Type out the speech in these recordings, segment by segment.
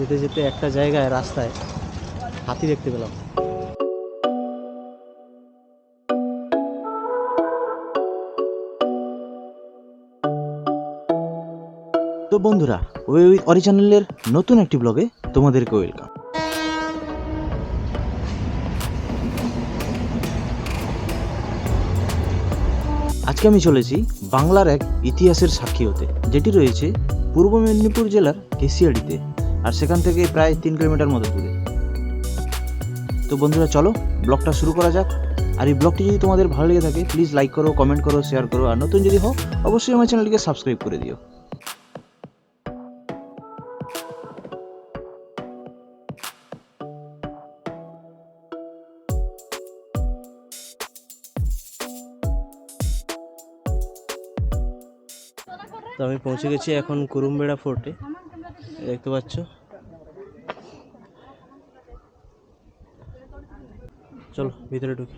যেতে যেতে একটা জায়গায় রাস্তায় হাতি দেখতে পেলাম। তো বন্ধুরা, ওই অরি চ্যানেলের নতুন একটি ব্লগে তোমাদেরকে ওয়েলকাম। আজকে আমি চলেছি বাংলার এক ইতিহাসের সাক্ষী হতে, যেটি রয়েছে পূর্ব মেদিনীপুর জেলার কেশিয়াড়িতে, আর সেখান থেকে প্রায় 3 কিলোমিটার মতো দূরে। তো বন্ধুরা, চলো ব্লগটা শুরু করা যাক। আর এই ব্লগটি যদি তোমাদের ভালো লেগে থাকে, প্লিজ লাইক করো, কমেন্ট করো, শেয়ার করো, আর নতুন যদি হও অবশ্যই আমার চ্যানেলটিকে সাবস্ক্রাইব করে দিও। তো আমি পৌঁছে গেছি এখন কুরুমবেড়া ফোর্টে, দেখতে পাচ্ছ। চলো ভিতরে ঢুকি।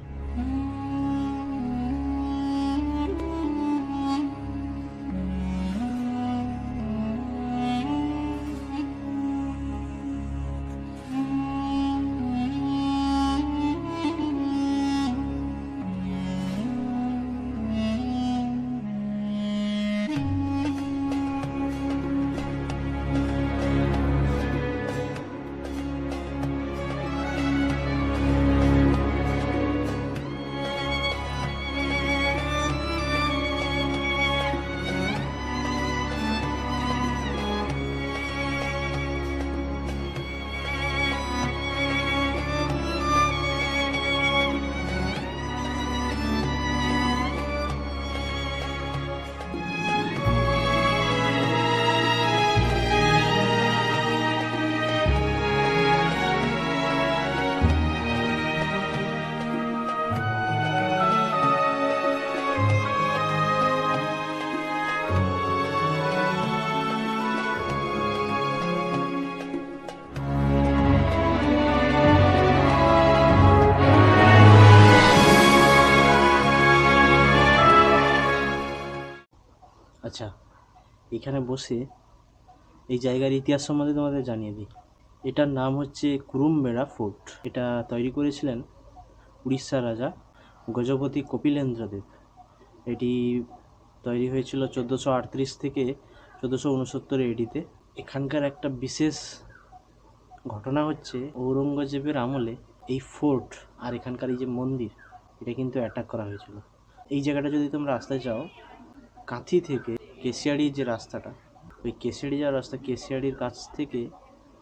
আচ্ছা, এখানে বসে এই জায়গার ইতিহাস সম্বন্ধে তোমাদের জানিয়ে দিই। এটার নাম হচ্ছে কুরুমবেড়া ফোর্ট। এটা তৈরি করেছিলেন উড়িষ্যার রাজা গজপতি কপিলেন্দ্রদেব। এটি তৈরি হয়েছিল 1438 থেকে 1469 এডিতে। এখানকার একটা বিশেষ ঘটনা হচ্ছে, ঔরঙ্গজেবের আমলে এই ফোর্ট আর এখানকার এই যে মন্দির, এটা কিন্তু অ্যাটাক করা হয়েছিল। এই জায়গাটা যদি তোমরা আসতে চাও, কাঁথি থেকে কেশিয়াড়ির যে রাস্তাটা, ওই কেশিয়াড়ি যাওয়ার রাস্তা, কেশিয়াড়ির কাছ থেকে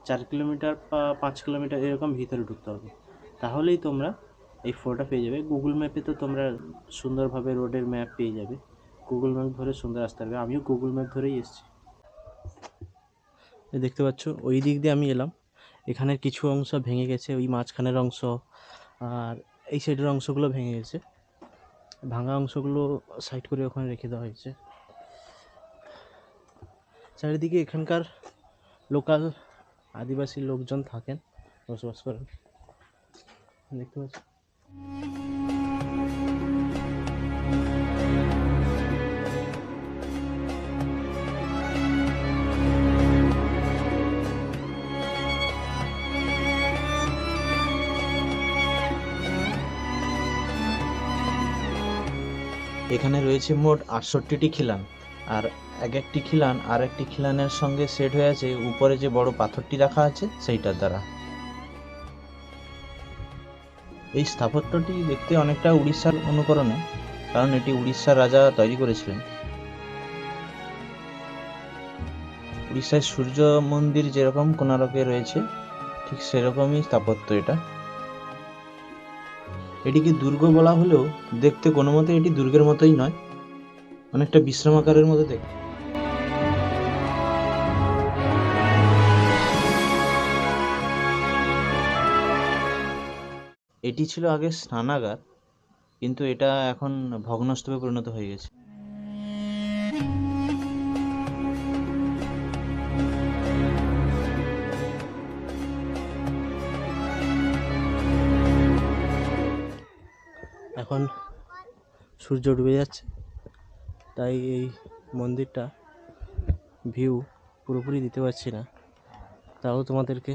4 কিলোমিটার বা 5 কিলোমিটার এরকম ভিতরে ঢুকতে হবে, তাহলেই তোমরা এই ফোর্টটা পেয়ে যাবে। গুগল ম্যাপে তো তোমরা সুন্দরভাবে রোডের ম্যাপ পেয়ে যাবে, গুগল ম্যাপ ধরে সুন্দর আসতে পারবে। আমিও গুগল ম্যাপ ধরেই এসেছি। দেখতে পাচ্ছ, ওই দিক দিয়ে আমি এলাম। এখানের কিছু অংশ ভেঙে গেছে, ওই মাঝখানের অংশ আর এই সাইডের অংশগুলো ভেঙে গেছে। ভাঙা অংশগুলো সাইড করে ওখানে রেখে দেওয়া হয়েছে। চারিদিকে এখানকার লোকাল আদিবাসী লোকজন থাকেন, বসবাস করেন, দেখতে পাচ্ছি। এখানে রয়েছে মোট 68টি খিলান, আর এক একটি খিলান আর একটি খিলানের সঙ্গে সেট হয়ে আছে উপরে যে বড় পাথরটি রাখা আছে সেইটার দ্বারা। এই স্থাপত্যটি দেখতে অনেকটা উড়িষ্যার অনুকরণে, কারণ এটি উড়িষ্যার রাজা তৈরি করেছিলেন। উড়িষ্যায় সূর্য মন্দির যেরকম কোণারকে রয়েছে, ঠিক সেরকমই স্থাপত্য এটা। এটিকে দুর্গ বলা হলেও দেখতে কোনো মতে এটি দুর্গের মতোই নয়, অনেকটা বিশ্রামাগারের মতো দেখতে। এটি ছিল আগে স্নানাগার, কিন্তু এটা এখন ভগ্নস্তূপে পরিণত হয়ে গেছে। এখন সূর্য ডুবে যাচ্ছে, তাই এই মন্দিরটা ভিউ পুরোপুরি দিতে পারছি না। তাও তোমাদেরকে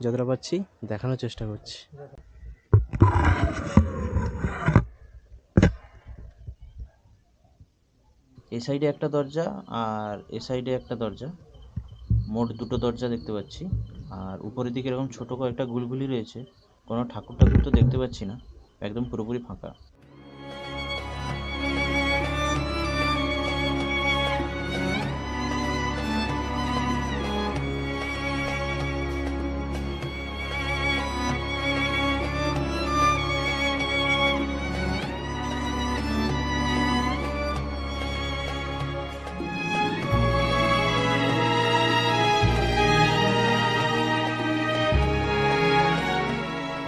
যতটা পাচ্ছি দেখানোর চেষ্টা করছি। এই সাইডে একটা দরজা আর এ সাইডে একটা দরজা, মোট দুটো দরজা দেখতে পাচ্ছি। আর উপরের দিকে এরকম ছোট কয়েকটা গুলগুলি রয়েছে, কোনো ঠাকুর ঠাকুর তো দেখতে পাচ্ছি না, একদম পুরোপুরি ফাঁকা।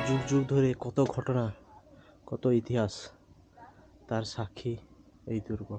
যুগ যুগ ধরে কত ঘটনা, কত ইতিহাস, তার সাক্ষী এই দুর্গ।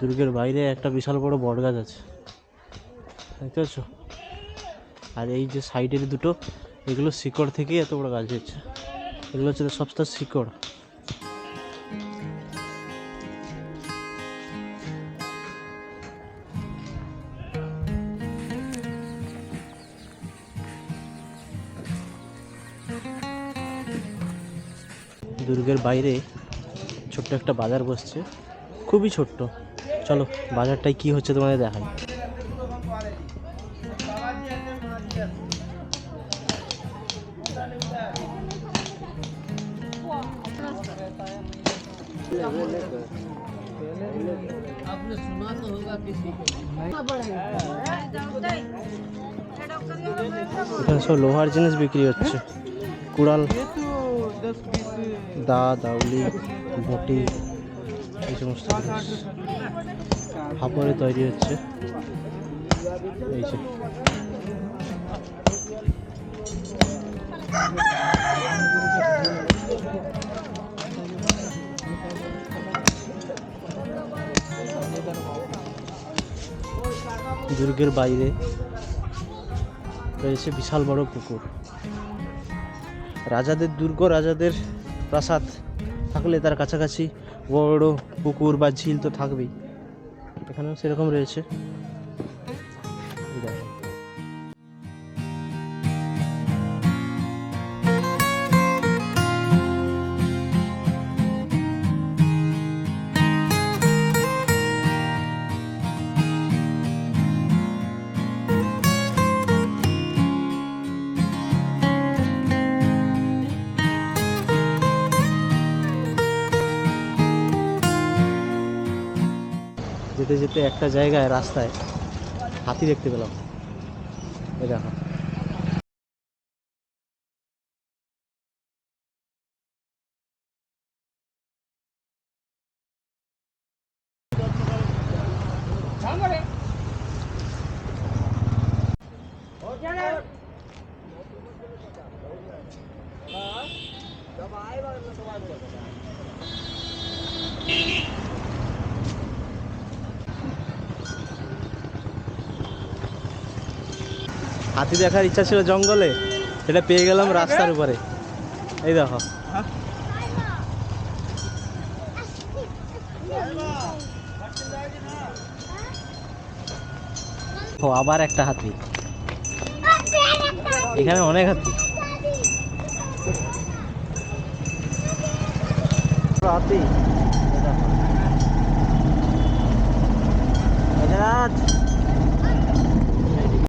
দুর্গের বাইরে একটা বিশাল বড় বট গাছ আছে, দেখতে পাচ্ছ? আর এই যে সাইডের দুটো, এগুলো শিকড় থেকেই এত বড় গাছ হচ্ছে। এগুলো হচ্ছে সব তার শিকড়। দুর্গের বাইরে ছোট্ট একটা বাজার বসছে, খুবই ছোট্ট। চলো বাজারটায় কি হচ্ছে তোমাদের দেখাই। এখানে সব লোহার জিনিস বিক্রি হচ্ছে, কুড়াল, দা, দাউলি, বটি, এই সমস্ত জিনিস হাপড়ে তৈরি হচ্ছে। এই যে দুর্গের বাইরে রয়েছে বিশাল বড় পুকুর। রাজাদের দুর্গ, রাজাদের প্রাসাদ থাকলে তার কাছাকাছি বড় পুকুর বা ঝিল তো থাকবেই, এখানেও সেরকম রয়েছে। যেতে যেতে একটা জায়গায় রাস্তায় হাতি দেখতে পেলাম, এই দেখো। হাতি দেখার ইচ্ছা ছিল জঙ্গলে, সেটা পেয়ে গেলাম রাস্তার উপরে, এই দেখো। ও আবার একটা হাতি, এখানে অনেক হাতি। হাতি